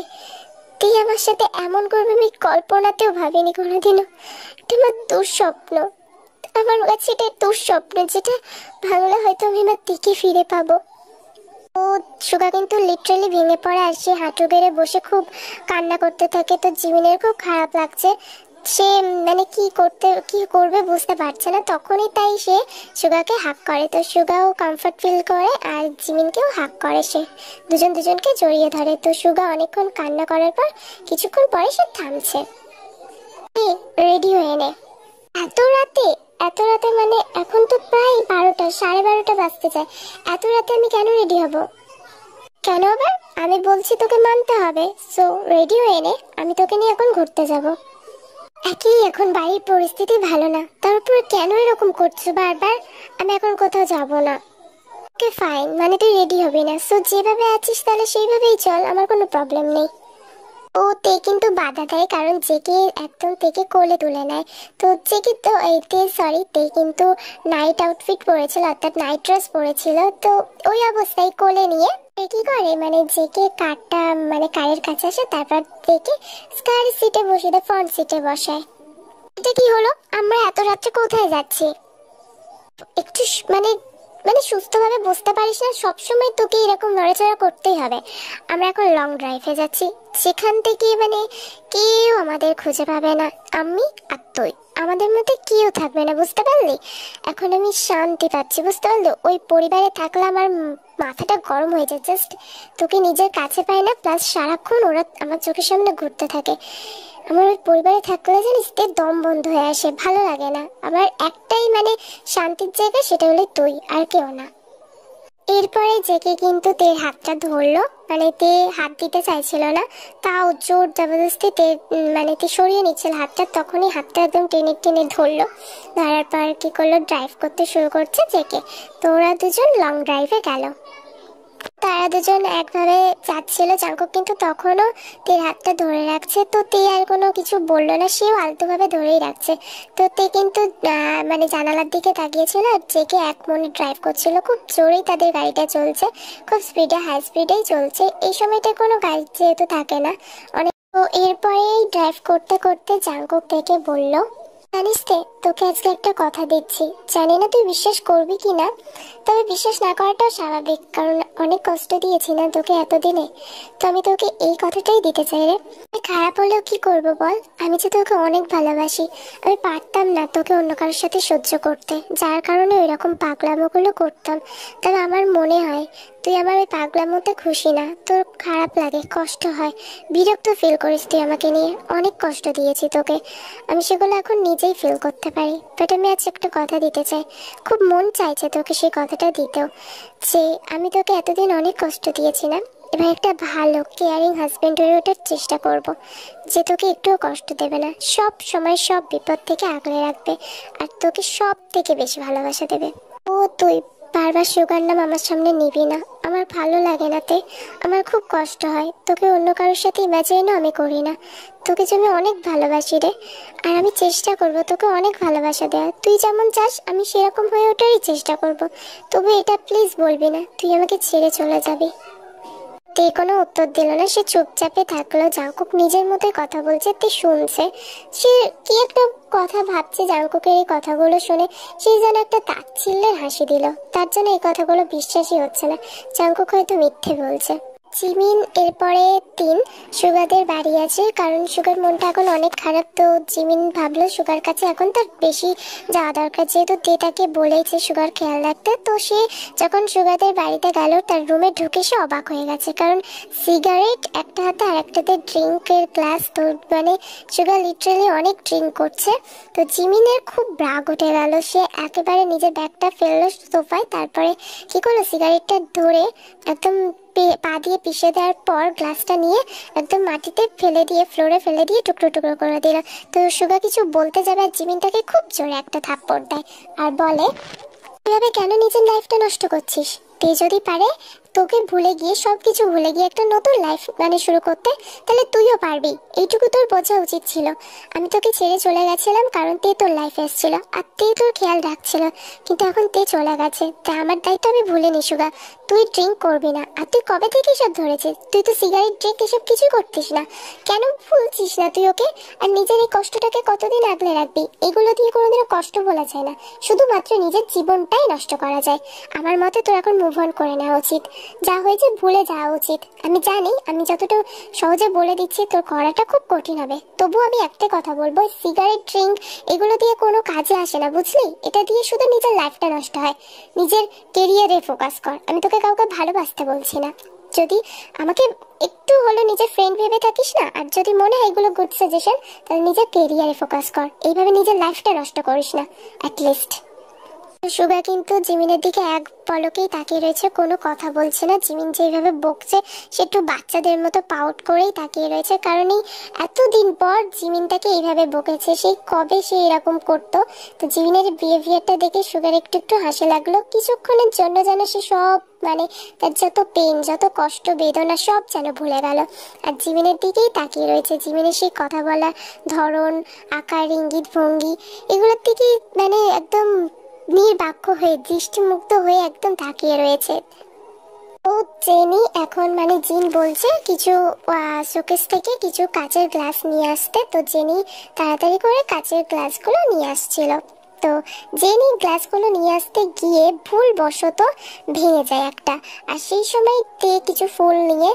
তুই আমার সাথে এমন করবে আমি কল্পনাতেও ভাবিনি কোনোদিনও। এটা আমার দুঃস্বপ্ন, আমার কাছে এটা দুঃস্বপ্ন, যেটা ভাঙলে হয়তো আমি আমার দিকে ফিরে পাবো। ও সুগা কিন্তু লিটারালি ভেঙে পড়ে আর সে হাঁটু গেড়ে বসে খুব কান্না করতে থাকে। তো জিমিনের খুব খারাপ লাগছে, সে মানে কি করবে বুঝতে পারছে না। তখনই তাই সে সুগাকে হাক করে। তো সুগাও কমফর্ট ফিল করে আর জিমিনকেও হাক করে, সে দুজনকে জড়িয়ে ধরে। তো সুগা অনেকক্ষণ কান্না করার পর কিছুক্ষণ পরে সে থামছে। রেডি হয়ে নে। এত রাতে মানে এখন তো প্রায় 12টা, 12:30 বাজতে যায়। এত রাতে আমি কেন রেডি হব? কেন আবার? আমি বলছি তোকে মানতে হবে, সো রেডি হয়ে নে, আমি তোকে নিয়ে এখন ঘুরতে যাব। একই এখন বাড়ির পরিস্থিতি ভালো না, তার উপর কেন এরকম করছো বারবার? আমি এখন কোথাও যাব না। ওকে ফাইন, মানে তুই রেডি হবি না, সো যেভাবে আছিস তাহলে সেইভাবেই চল, আমার কোনো প্রবলেম নেই। ও তে কিন্তু বাধা দেয়, কারণ জেকে একদম তেকে কোলে তুলে নেয়। তো জেকে তো তে কিন্তু নাইট আউটফিট পরেছিল, অর্থাৎ নাইট ড্রেস পরেছিল। তো ওই অবস্থায় কোলে নিয়ে কি করে মানে জেকে কারটা মানে কারের কাছে আসে, তারপর তেকে কারের সিটে বসে দেয়, ফ্রন্ট সিটে বসায়। এটা কি হলো? আমরা এত রাত্রে কোথায় যাচ্ছি? একটু মানে মানে সুস্থভাবে বুঝতে পারিস না? সবসময় তোকে এরকম নড়াচড়া করতেই হবে। আমরা এখন লং ড্রাইভে যাচ্ছি, সেখান থেকে মানে কেউ আমাদের খুঁজে পাবে না, আমি আর তুই, আমাদের মধ্যে কেউ থাকবে না, বুঝতে পারলি? এখন আমি শান্তি পাচ্ছি, বুঝতে পারলি? ওই পরিবারে থাকলে আমার মাথাটা গরম হয়ে যায়, জাস্ট তোকে নিজের কাছে পাই না, প্লাস সারাক্ষণ ওরা আমার চোখের সামনে ঘুরতে থাকে। আমার ওই পরিবারে থাকলে জানিস তে দম বন্ধ হয়ে আসে, ভালো লাগে না। আমার একটাই মানে শান্তির জায়গা, সেটা হলো তুই, আর কেউ না। এরপরে জেকে কিন্তু তের হাতটা ধরলো, মানে তে হাত দিতে চাইছিল না, তাও জোর জবরদস্তি তে মানে তে সরিয়ে নিচ্ছিল হাতটা, তখনই হাতটা একদম টেনে টেনে ধরলো। ধরার পর কি করলো, ড্রাইভ করতে শুরু করছে জেকে। তো ওরা দুজন লং ড্রাইভে গেল। তারা দুজন একভাবে যাচ্ছিল, জাঙ্কুক কিন্তু তখনও তের হাতটা ধরে রাখছে। তো তে আর কোনো কিছু বললো না, সেও আলতোভাবে ধরেই রাখছে। তো তে কিন্তু মানে জানালার দিকে তাকিয়েছিল আর জেকে এক মনে ড্রাইভ করছিল। খুব জোরেই তাদের গাড়িটা চলছে, খুব স্পিডে, হাই স্পিডেই চলছে। এই সময়টা কোনো গাড়ি যেহেতু থাকে না অনেক। তো এরপরেই ড্রাইভ করতে করতে জাঙ্কুক থেকে বলল, জানিস তে, তোকে আজকে একটা কথা দিচ্ছি, জানি না তুই বিশ্বাস করবি কি না, তবে বিশ্বাস না করাটাও স্বাভাবিক, কারণ অনেক কষ্ট দিয়েছি না তোকে এতদিনে। তো আমি তোকে এই কথাটাই দিতে চাই রে। খারাপ হলেও কি করব বল, আমি যে তোকে অনেক ভালোবাসি। আমি পারতাম না তোকে অন্য কারোর সাথে সহ্য করতে, যার কারণে ওই রকম পাগলামোগুলো করতাম। তবে আমার মনে হয় তুই আমার ওই পাগলামোতে খুশি না, তোর খারাপ লাগে, কষ্ট হয়, বিরক্ত ফিল করিস। তুই আমাকে নিয়ে অনেক কষ্ট দিয়েছি তোকে, আমি সেগুলো এখন নিজেই ফিল করতে পারি। বাট আমি আজ একটা কথা দিতে চাই, খুব মন চাইছে তোকে সেই কথাটা দিতেও, যে আমি তোকে এতদিন অনেক কষ্ট দিয়েছি না, এবার একটা ভালো কেয়ারিং হাজবেন্ড হয়ে ওঠার চেষ্টা করব, যে তোকে একটুও কষ্ট দেবে না, সব সময় সব বিপদ থেকে আগলে রাখবে, আর তোকে সব থেকে বেশি ভালোবাসা দেবে। ও তুই বারবার সুগার নাম আমার সামনে নিবি না, আমার ভালো লাগে না তে, আমার খুব কষ্ট হয়। তোকে অন্য কারোর সাথে ইমাজিনও আমি করি না, তোকে যে আমি অনেক ভালোবাসি রে, আর আমি চেষ্টা করব তোকে অনেক ভালোবাসা দেওয়ার। তুই যেমন চাস আমি সেরকম হয়ে ওঠারই চেষ্টা করব, তবু এটা প্লিজ বলবি না তুই আমাকে ছেড়ে চলে যাবি। তে কোনো উত্তর দিল না, সে চুপচাপে থাকলো। জাঙ্কুক নিজের মতোই কথা বলছে, তে শুনছে, সে কি একটা কথা ভাবছে। জাঙ্কুকের এই কথাগুলো শুনে সে যেন একটা তাচ্ছিল্যের হাসি দিল, তার জন্য এই কথাগুলো বিশ্বাসই হচ্ছে না, জাঙ্কুক হয়তো মিথ্যে বলছে। জিমিন এরপরে সুগাদের বাড়ি আছে, কারণ সুগার মনটা এখন অনেক খারাপ। তো জিমিন ভাবলো সুগার কাছে এখন তার বেশি যাওয়া দরকার, যেহেতু তে তাকে বলেছে সুগার খেয়াল রাখতে। তো সে যখন সুগাদের বাড়িতে গেল, তার রুমে ঢুকে সে অবাক হয়ে গেছে, কারণ সিগারেট একটা হাতে আর একটাতে ড্রিঙ্কের গ্লাস। তো মানে সুগার লিটারালি অনেক ড্রিঙ্ক করছে। তো জিমিনের খুব রাগ উঠে গেল, সে একেবারে নিজের ব্যাগটা ফেললো সোফায়, তারপরে কি করলো, সিগারেটটা ধরে একদম পা দিয়ে পিষে দেওয়ার পর গ্লাসটা নিয়ে একদম মাটিতে ফেলে দিয়ে, ফ্লোরে ফেলে দিয়ে টুকরো টুকরো করে দিল। তো সুগা কিছু বলতে যাবে আর জিমিন তাকে খুব জোরে একটা থাপ্পড় দেয় আর বলে, এভাবে কেন নিজের লাইফটা নষ্ট করছিস? তে যদি পারে তোকে ভুলে গিয়ে, সবকিছু ভুলে গিয়ে একটা নতুন লাইফ মানে শুরু করতে, তাহলে তুইও পারবি, এইটুকু তোর বোঝা উচিত ছিল। আমি তোকে ছেড়ে চলে গেছিলাম কারণ তে তোর লাইফে এসেছিল আর তে তোর খেয়াল রাখছিল, কিন্তু এখন তে চলে গেছে, তাই আমার দায়িত্ব আমি ভুলিনি। সুগা, তুই ড্রিঙ্ক করবি না, আর তুই কবে থেকে এসব ধরেছিস? তুই তো সিগারেট, ড্রিঙ্ক এসব কিছুই করতিস না, কেন ভুলছিস না তুই ওকে? আর নিজের এই কষ্টটাকে কতদিন আগলে রাখবি? এগুলো দিয়ে কোনোদিনও কষ্ট বলা যায় না, শুধুমাত্র নিজের জীবনটাই নষ্ট করা যায়। আমার মতে তোর এখন মুভ অন করে নেওয়া উচিত, যা হয়েছে ভুলে যাওয়া উচিত। আমি জানি আমি যতটা সহজে বলে দিচ্ছি তোর করাটা খুব কঠিন হবে, তবু আমি একটা কথা বলবো, সিগারেট, ড্রিঙ্ক এগুলো দিয়ে কোনো কাজে আসে না, বুঝলি? এটা দিয়ে শুধু নিজের লাইফটা নষ্ট হয়। নিজের কেরিয়ারে ফোকাস কর। আমি তোকে কাউকে ভালোবাসতে বলছি না, যদি আমাকে একটু হলো নিজের ফ্রেন্ড ভেবে থাকিস না, আর যদি মনে হয় এগুলো গুড সাজেশন, তাহলে নিজের কেরিয়ারে ফোকাস কর, এইভাবে নিজের লাইফটা নষ্ট করিস না অ্যাটলিস্ট। সুগা কিন্তু জিমিনের দিকে এক পলকেই তাকিয়ে রয়েছে, কোনো কথা বলছে না। জিমিন যেভাবে বকছে সে একটু বাচ্চাদের মতো পাউট করেই তাকিয়ে রয়েছে, কারণ এই এতদিন পর জিমিন তাকে এইভাবে বকেছে, সেই কবে সে এরকম করতো। তো জিমিনের বিহেভিয়ারটা দেখে সুগার একটু একটু হাসি লাগলো। কিছুক্ষণের জন্য যেন সে সব মানে তার যত পেন, যত কষ্ট, বেদনা সব যেন ভুলে গেল, আর জিমিনের দিকেই তাকিয়ে রয়েছে। জিমিনের সেই কথা বলার ধরন, আকার, ইঙ্গিত, ভঙ্গি এগুলোর দিকেই মানে একদম নির্বাক্য হয়ে, দৃষ্টিমুগ্ধ হয়ে একদম তাকিয়ে রয়েছে। ও জেনি এখন মানে জিন বলছে কিছু শোকেস থেকে কিছু কাচের গ্লাস নিয়ে আসতে। তো জেনি তাড়াতাড়ি করে কাচের গ্লাসগুলো নিয়ে আসছিল। তো জেনি গ্লাসগুলো নিয়ে আসতে গিয়ে ভুলবশত ভেঙে যায় একটা, আর সেই সময় তে কিছু ফুল নিয়ে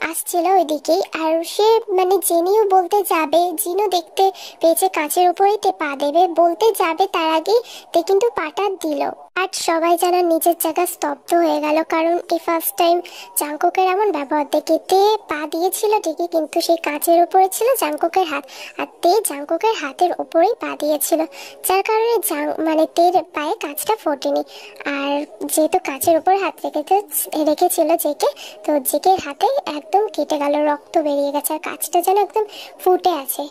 আসছিল ওইদিকেই, আর সে মানে জেনিও বলতে যাবে, জিনও দেখতে পেয়েছে কাচের উপরেই তে পা দেবে, বলতে যাবে তার আগেই তে কিন্তু পাটা দিল। আর সবাই যেন নিজের জায়গা স্তব্ধ হয়ে গেল, কারণ এই ফার্স্ট টাইম জাঙ্কুকের এমন ব্যবহার দেখে। তে পা দিয়েছিল ঠিকই, কিন্তু সেই কাচের উপরে ছিল জাঙ্কুকের হাত, আর তে জাঙ্কুকের হাতের উপরেই পা দিয়েছিল, যার কারণে মানে তের পায়ে কাচটা ফোটেনি। আর যেহেতু কাচের উপর হাত রেখেছিল জেকে, তো জেকের হাতে একদম কেটে গেল, রক্ত বেরিয়ে গেছে, আর কাচটা যেন একদম ফুটে আছে।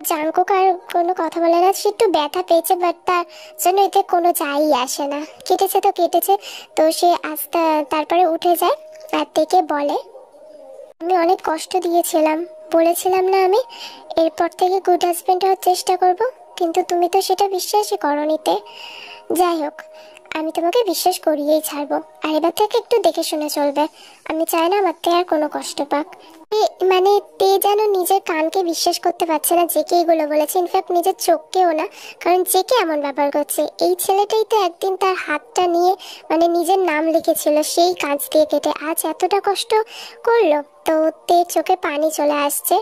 জাঙ্কুক আর কোনো কথা বলে না, সে একটু ব্যথা পেয়েছে, বাট তার জন্য এতে কোনো যাই আসে না, কেটেছে তো কেটেছে। তো সে আস্তে তারপরে উঠে যায় আর থেকে বলে, আমি অনেক কষ্ট দিয়েছিলাম, বলেছিলাম না আমি এরপর থেকে গুড হাজবেন্ড হওয়ার চেষ্টা করব, কিন্তু তুমি তো সেটা বিশ্বাসই করোনিতে। যাই হোক, আমি তোমাকে বিশ্বাস করিয়েই ছাড়বো, আর এবার থেকে একটু দেখে শুনে চলবে। আমি চাই না আমার থেকে আর কোনো কষ্ট পাক। মানে তে যেন নিজের কানকে বিশ্বাস করতে পারছে না জেকে এগুলো বলেছে, ইনফ্যাক্ট নিজের চোখকেও না। কারণ জেকে এমন ব্যবহার করছে, এই ছেলেটাই তো একদিন তার হাতটা নিয়ে মানে নিজের নাম লিখেছিল সেই কাঁচ দিয়ে কেটে, আজ এতটা কষ্ট করলো। তো তে চোখে পানি চলে আসছে।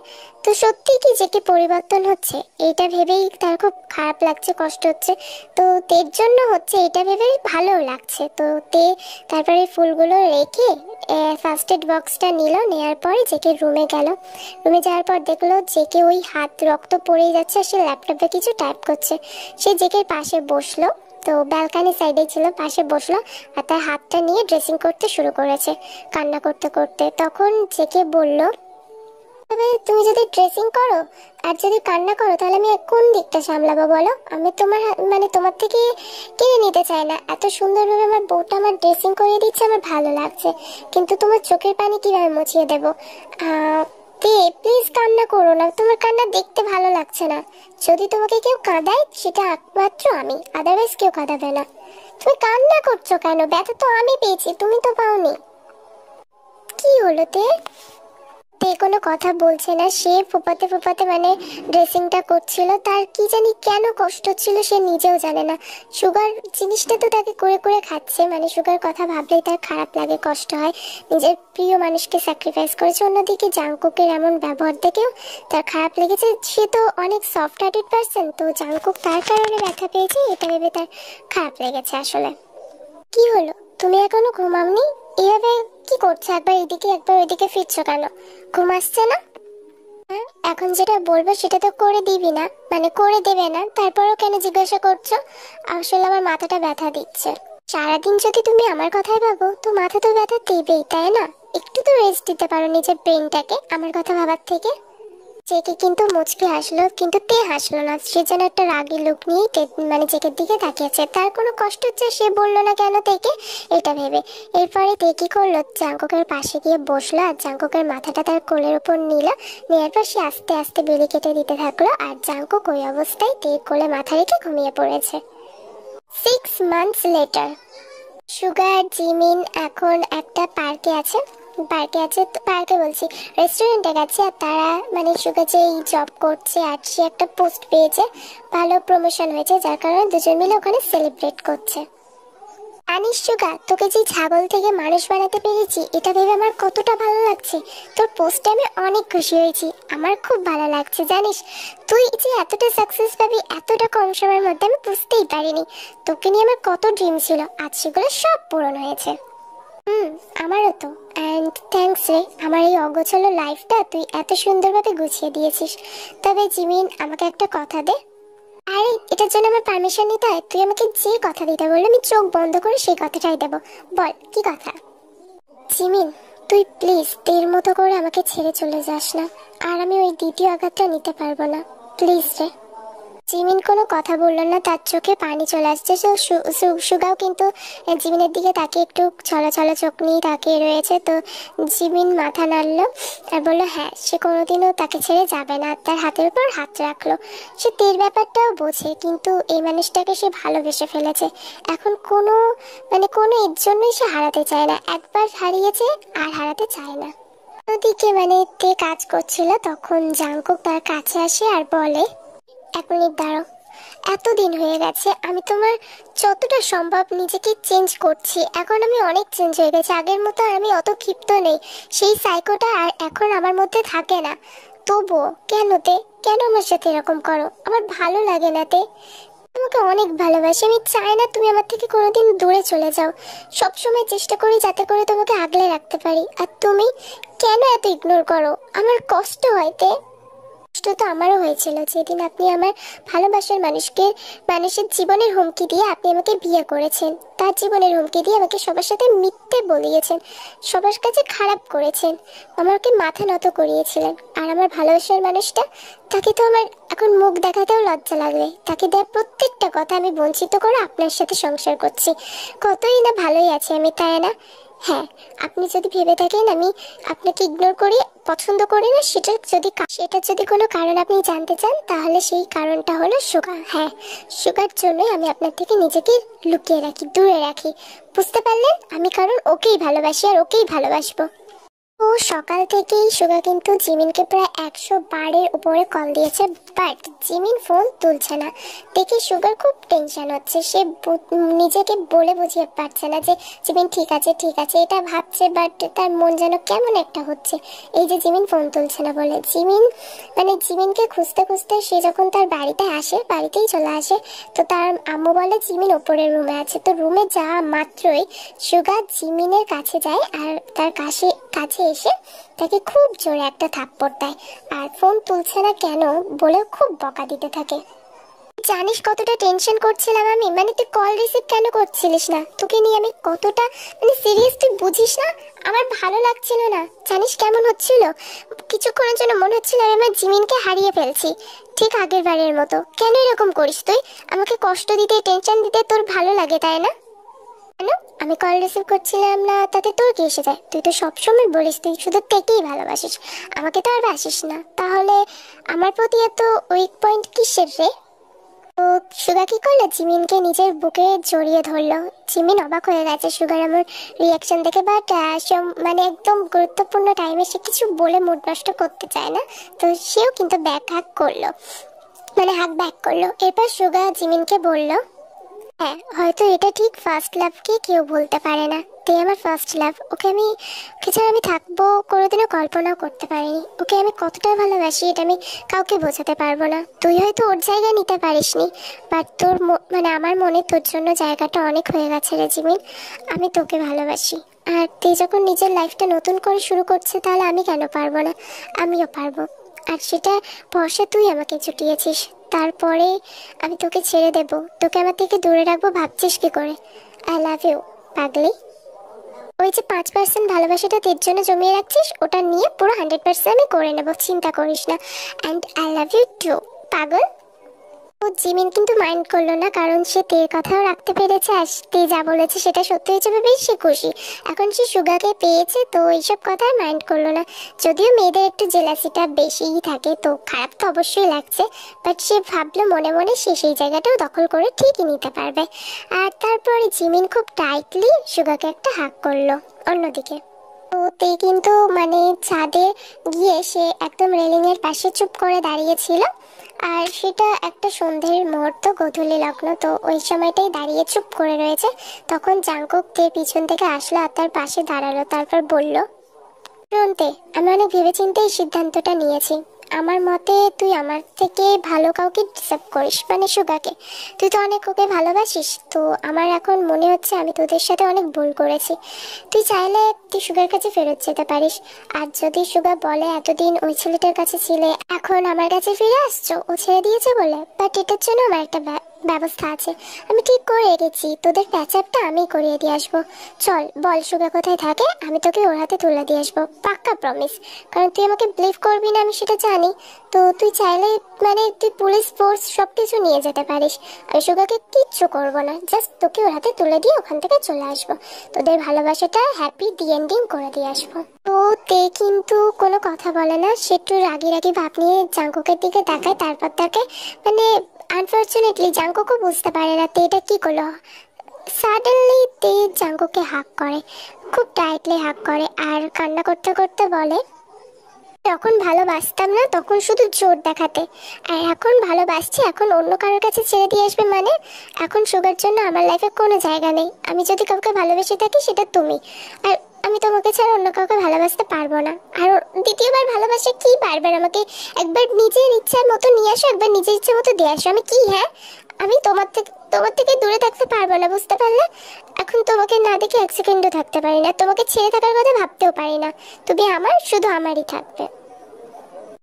তো সত্যি কি জেকে পরিবর্তন হচ্ছে এটা ভেবেই তার খুব খারাপ লাগছে, কষ্ট হচ্ছে। তো তের জন্য হচ্ছে এটা ভেবেই ভালোও লাগছে। তো তে তারপরে ফুলগুলো রেখে ফার্স্ট এড বক্সটা নিল, নেওয়ার পরে জেকে রুমে গেল। রুমে যাওয়ার পর দেখলো জেকে ওই হাত রক্ত পড়েই যাচ্ছে, সে ল্যাপটপে কিছু টাইপ করছে। সে জেকের পাশে বসলো, তো ব্যালকানি সাইডে ছিল, পাশে বসলো আর তার হাতটা নিয়ে ড্রেসিং করতে শুরু করেছে কান্না করতে করতে। তখন জেকে বলল, তবে তুমি যদি ড্রেসিং করো আর যদি কান্না করো তাহলে আমি কোন দিকটা সামলাবো বলো? আমি তোমার মানে তোমার থেকে কিনে নিতে চাই না, এত সুন্দরভাবে আমার বউটা আমার ড্রেসিং করিয়ে দিচ্ছে, আমার ভালো লাগছে, কিন্তু তোমার চোখের পানি কিভাবে মুছিয়ে দেবো? প্লিজ কান্না করো না, তোমার কান্না দেখতে ভালো লাগছে না। যদি তোমাকে কেউ কাঁদায় সেটা একমাত্র আমি, আদারওয়াইজ কেউ কাঁদাবে না। তুমি কান্না করছো কেন? ব্যথা তো আমি পেয়েছি, তুমি তো পাওনি। কি হলো তে? তে কোনো কথা বলছে না, সে ফোপাতে ফোপাতে মানে ড্রেসিংটা করছিল। তার কি জানি কেন কষ্ট ছিল সে নিজেও জানে না। সুগার জিনিসটা তো তাকে করে করে খাচ্ছে, মানে সুগার কথা ভাবলেই তার খারাপ লাগে, কষ্ট হয়। নিজের প্রিয় মানুষকে স্যাক্রিফাইস করেছে, অন্যদিকে জাংকুকের এমন ব্যবহার দেখেও তার খারাপ লেগেছে। সে তো অনেক সফট হার্টেড পার্সন, তো জাংকুক তার কারণে ব্যথা পেয়েছে, এটা ভেবে তার খারাপ লেগেছে আসলে। কি হলো, তুমি এখনো ঘুমাওনি? এভাবে কি করছো, একবার এদিকে একবার ওইদিকে ফিরছো কেন? ঘুম আসছে না? এখন যেটা বলবো সেটা তো করে দিবি না, মানে করে দেবে না, তারপরও কেন জিজ্ঞাসা করছো? আসলে আমার মাথাটা ব্যথা দিচ্ছে। সারাদিন যদি তুমি আমার কথাই ভাবো তো মাথা তো ব্যথা দিবেই, তাই না? একটু তো রেস্ট দিতে পারো নিজের ব্রেনটাকে আমার কথা ভাবার থেকে। জেকে কিন্তু মুচকি হাসলো, কিন্তু তে হাসলো না। সে যেন একটা রাগী লুক নিয়েই মানে জেকের দিকে তাকিয়েছে। তার কোনো কষ্ট হচ্ছে, সে বললো না কেন তেকে, এটা ভেবে। এরপরে তে কি করলো, জাংকুকের পাশে গিয়ে বসলো আর জাংকুকের মাথাটা তার কোলের উপর নিল। নেওয়ার পর সে আস্তে আস্তে বেলি কেটে দিতে থাকলো, আর জাংকুক ওই অবস্থায় তের কোলে মাথা রেখে ঘুমিয়ে পড়েছে। 6 months later, সুগার জিমিন এখন একটা পার্কে আছে। পার্কে বলছি, রেস্টুরেন্টে গেছে। আর তারা মানে সুগার যে জব করছে আর সে একটা পোস্ট পেয়েছে, ভালো প্রমোশন হয়েছে, যার কারণে দুজন মিলে ওখানে সেলিব্রেট করছে। জানিস সুগা, তোকে যে ছাগল থেকে মানুষ বানাতে পেরেছি এটা ভেবে আমার কতটা ভালো লাগছে। তোর পোস্টে আমি অনেক খুশি হয়েছি, আমার খুব ভালো লাগছে। জানিস তুই যে এতটা সাকসেস পাবি এতটা কম সময়ের মধ্যে আমি বুঝতেই পারিনি। তোকে নিয়ে আমার কত ড্রিম ছিল, আজ সেগুলো সব পূরণ হয়েছে। আমারও তো। অ্যান্ড থ্যাঙ্কস রে, আমার এই অগোছালো লাইফটা তুই এত সুন্দরভাবে গুছিয়ে দিয়েছিস। তবে জিমিন, আমাকে একটা কথা দে। আরে এটার জন্য আমার পারমিশন নিতে হয়? তুই আমাকে যে কথা দিতে বললে আমি চোখ বন্ধ করে সেই কথাটাই দেবো। বল কি কথা? জিমিন, তুই প্লিজ তের মতো করে আমাকে ছেড়ে চলে যাস না, আর আমি ওই দ্বিতীয় আঘাতটা নিতে পারবো না, প্লিজ রে। জিমিন কোনো কথা বললো না, তার চোখে পানি চলে আসছে। সুগাও কিন্তু জিমিনের দিকে তাকিয়ে একটু ছলা ছলা চোখ নিয়ে তাকিয়ে রয়েছে। তো জিমিন মাথা নাড়লো আর বললো হ্যাঁ, সে কোনোদিনও তাকে ছেড়ে যাবে না। তার হাতের উপর হাত রাখলো। সে তের ব্যাপারটাও বোঝে, কিন্তু এই মানুষটাকে সে ভালোবেসে ফেলেছে। এখন কোনো কোনো এর জন্যই সে হারাতে চায় না, একবার হারিয়েছে আর হারাতে চায় না। ওদিকে তে কাজ করছিল, তখন জাংকুক তার কাছে আসে আর বলে, 1 মিনিট দাঁড়াও। এতদিন হয়ে গেছে, আমি তোমার যতটা সম্ভব নিজেকে চেঞ্জ করছি। এখন আমি অনেক চেঞ্জ হয়ে গেছি, আগের মতো আমি অত ক্ষিপ্ত নেই। সেই সাইকোটা আর এখন আমার মধ্যে থাকে না। তবুও কেন আমার সাথে এরকম করো? আমার ভালো লাগে না তে। তোমাকে অনেক ভালোবাসি, আমি চাই না তুমি আমার থেকে কোনোদিন দূরে চলে যাও। সবসময় চেষ্টা করি যাতে করে তোমাকে আগলে রাখতে পারি, আর তুমি কেন এত ইগনোর করো? আমার কষ্ট হয় তে। কষ্ট তো আমারও হয়েছিল যেদিন আপনি আমার ভালোবাসার মানুষের জীবনের হুমকি দিয়ে আপনি আমাকে বিয়ে করেছেন। তার জীবনের হুমকি দিয়ে আমাকে সবার সাথে মিথ্যে বলিয়েছেন, সবার কাছে খারাপ করেছেন, আমাকে মাথা নত করিয়েছিলেন। আর আমার ভালোবাসার মানুষটা, তাকে তো আমার এখন মুখ দেখাতেও লজ্জা লাগবে। তাকে দেওয়া প্রত্যেকটা কথা আমি বঞ্চিত করে আপনার সাথে সংসার করছি। কতই না ভালোই আছি আমি, তাই না? হ্যাঁ, আপনি যদি ভেবে থাকেন আমি আপনাকে ইগনোর করি, পছন্দ করি না, সেটা যদি কোনো কারণ আপনি জানতে চান, তাহলে সেই কারণটা হলো সুগা। হ্যাঁ, সুগার জন্যই আমি আপনার থেকে নিজেকে লুকিয়ে রাখি, দূরে রাখি। বুঝতে পারলেন? আমি কারণ ওকেই ভালোবাসি আর ওকেই ভালোবাসবো। ও সকাল থেকেই সুগা কিন্তু জিমিনকে প্রায় 100 বারের উপরে কল দিয়েছে, বাট জিমিন ফোন তুলছে না। দেখে সুগার খুব টেনশন হচ্ছে। সে নিজেকে বলে বুঝিয়ে পারছে না যে জিমিন ঠিক আছে ঠিক আছে, এটা ভাবছে, বাট তার মন যেন কেমন একটা হচ্ছে এই যে জিমিন ফোন তুলছে না বলে। জিমিনকে খুঁজতে খুঁজতে সে যখন তার বাড়িতে আসে, বাড়িতেই চলে আসে, তো তার আম্মু বলে জিমিন ওপরের রুমে আছে। তো রুমে যাওয়া মাত্রই সুগা জিমিনের কাছে যায় আর তার কাছে কাছে এসে তাকে খুব জোরে একটা থাপ্পড় দেয় আর ফোন তুলছে না কেন বলে খুব বকা দিতে থাকে। জানিস কতটা টেনশন করছিলাম আমি, তুই কল রিসিভ কেন করছিলিস না? তোকে নিয়ে আমি কতটা সিরিয়াস, তুই বুঝিস না? আমার ভালো লাগছিল না, জানিস কেমন হচ্ছিল? কিছুক্ষণের জন্য মনে হচ্ছিল আমি আমার জিমিনকে হারিয়ে ফেলছি, ঠিক আগের বারের মতো। কেন এরকম করিস তুই? আমাকে কষ্ট দিতে, টেনশন দিতে তোর ভালো লাগে, তাই না? কেন আমি কল রিসিভ করছিলাম না তাতে তোর কি এসে যায়? তুই তো সবসময় বলিস তুই শুধু তেকেই ভালোবাসিস, আমাকে তো আর বাসিস না। তাহলে আমার প্রতি এত উইক পয়েন্ট কিসের রে? তো সুগা কি করলো, জিমিনকে নিজের বুকে জড়িয়ে ধরলো। জিমিন অবাক হয়ে গেছে সুগার আমার রিয়াকশন দেখে, বাট একদম গুরুত্বপূর্ণ টাইমে সে কিছু বলে মুড নষ্ট করতে চায় না। তো সেও কিন্তু হাক করলো, হাক ব্যাক করলো। এরপর সুগা জিমিনকে বলল, হ্যাঁ হয়তো এটা ঠিক, ফার্স্ট লাভকে কেউ বলতে পারে না, তুই আমার ফার্স্ট লাভ। ওকে ছাড়া আমি থাকবো কোনোদিনও কল্পনাও করতে পারিনি। ওকে আমি কতটা ভালোবাসি এটা আমি কাউকে বোঝাতে পারবো না। তুই হয়তো ওর জায়গা নিতে পারিসনি, বাট তোর আমার মনে তোর জন্য জায়গাটা অনেক হয়ে গেছে রে জিমিন। আমি তোকে ভালোবাসি, আর তুই যখন নিজের লাইফটা নতুন করে শুরু করছিস তাহলে আমি কেন পারবো না? আমিও পারবো। আর সেটা ভরসা তুই আমাকে জুটিয়েছিস। তারপরে আমি তোকে ছেড়ে দেব, তোকে আমার থেকে দূরে রাখবো ভাবছিস কি করে? আই লাভ ইউ পাগলি। ওই যে 5% ভালোবাসাটা তোর জন্য জমিয়ে রাখছিস, ওটা নিয়ে পুরো 100% আমি করে নেবো, চিন্তা করিস না। And I love you too পাগল। ও জিমিন কিন্তু মাইন্ড করলো না, কারণ সে তের কথাও রাখতে পেরেছে আর তে যা বলেছে সেটা সত্যি হয়েছে ভেবে সে খুশি। এখন সে সুগাকে পেয়েছে, তো এইসব কথা মাইন্ড করলো না। যদিও মেয়েদের একটু জেলাসিটা বেশিই থাকে, তো খারাপ তো অবশ্যই লাগছে, বাট সে ভাবলো মনে মনে সে সেই জায়গাটাও দখল করে ঠিকই নিতে পারবে। আর তারপরে জিমিন খুব টাইটলি সুগাকে একটা হাক করলো অন্যদিকে। তো তে কিন্তু ছাদে গিয়ে সে একদম রেলিংয়ের পাশে চুপ করে দাঁড়িয়েছিল। আর সেটা একটা সন্ধ্যের মুহূর্ত, গোধূলি লগ্ন, তো ওই সময়টাই দাঁড়িয়ে চুপ করে রয়েছে। তখন জাংকুক তে পিছন থেকে আসলো আর তার পাশে দাঁড়ালো। তারপর বলল, শুনতে আমি অনেক ভেবেচিন্তে এই সিদ্ধান্তটা নিয়েছি। আমার মতে তুই আমার থেকে ভালো কাউকে ডিসার্ভ করিস, সুগাকে। তুই তো অনেক ওকে ভালোবাসিস, তো আমার এখন মনে হচ্ছে আমি তোদের সাথে অনেক ভুল করেছি। তুই চাইলে তুই সুগার কাছে ফেরত যেতে পারিস। আর যদি সুগা বলে এতদিন ওই ছেলেটার কাছে ছিলে, এখন আমার কাছে ফিরে আসছো ও ছেড়ে দিয়েছে বলে, বাট এটার জন্য আমার একটা ব্যবস্থা আছে। আমি ঠিক করে রেখেছি, তোদের প্যাচআপটা আমি করিয়ে দিয়ে আসবো। চল বল সুগা কোথায় থাকে, আমি তোকে ওর হাতে তুলে দিয়ে আসবো, পাক্কা প্রমিস। কারণ তুই আমাকে বিলিভ করবি না আমি সেটা জানি। তো তুই চাইলে তুই পুলিশ ফোর্স সবকিছু নিয়ে যেতে পারিস, আমি সুগাকে কিচ্ছু করবো না, জাস্ট তোকে ওর হাতে তুলে দিয়ে ওখান থেকে চলে আসবো। তোদের ভালোবাসাটা হ্যাপি দি এন্ডিং করে দিয়ে আসবো। তো তে কিন্তু কোনো কথা বলে না, সে একটু রাগি রাগি ভাব নিয়ে জাঙ্কুকের দিকে তাকায়। তারপর তাকে আনফর্চুনেটলি জাঙ্কুকও বুঝতে পারে না তে এটা কি করলো। সাডেনলি তে জাঙ্কুকে হাক করে, খুব টাইটলি হাক করে, আর কান্না করতে করতে বলে, যখন ভালোবাসতাম না তখন শুধু জোর দেখাতে, আর এখন ভালোবাসছি, এখন অন্য কারোর কাছে ছেড়ে দিয়ে আসবে এখন সুগার জন্য আমার লাইফে কোনো জায়গা নেই। আমি যদি কাউকে ভালোবেসে থাকি সেটা তুমি, আর আমি তোমাকে ছাড়া অন্য কাউকে ভালোবাসতে পারবো না। আর দ্বিতীয়বার ভালোবাসে কি, বারবার আমাকে একবার নিজের ইচ্ছার মতো নিয়ে আসো, একবার নিজের ইচ্ছার মতো দিয়ে আসো। আমি কি, হ্যাঁ আমি তোমার থেকে দূরে থাকতে পারবো না, বুঝতে পারলে? এখন তোমাকে না দেখে 1 সেকেন্ডও থাকতে পারি না, তোমাকে ছেড়ে থাকার কথা ভাবতেও পারি না। তুমি আমার, শুধু আমারই থাকবে।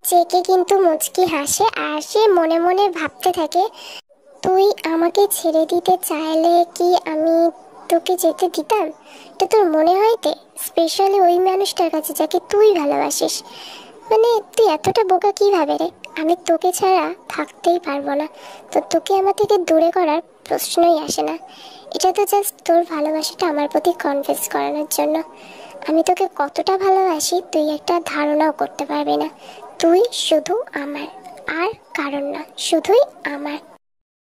জেকে কিন্তু মুচকি হাসে আর সে মনে মনে ভাবতে থাকে, তুই আমাকে ছেড়ে দিতে চাইলে কি আমি তোকে যেতে দিতাম? এটা তোর মনে হয় তে, স্পেশালি ওই মানুষটার কাছে যাকে তুই ভালোবাসিস। তুই এতটা বোকা কিভাবে রে? আমি তোকে ছাড়া থাকতেই পারবো না, তো তোকে আমার থেকে দূরে করার প্রশ্নই আসে না। এটা তো জাস্ট তোর ভালোবাসাটা আমার প্রতি কনফেস করানোর জন্য। আমি তোকে কতটা ভালোবাসি তুই একটা ধারণাও করতে পারবি না। তুই শুধু আমার, আর কারণ না, শুধুই আমার।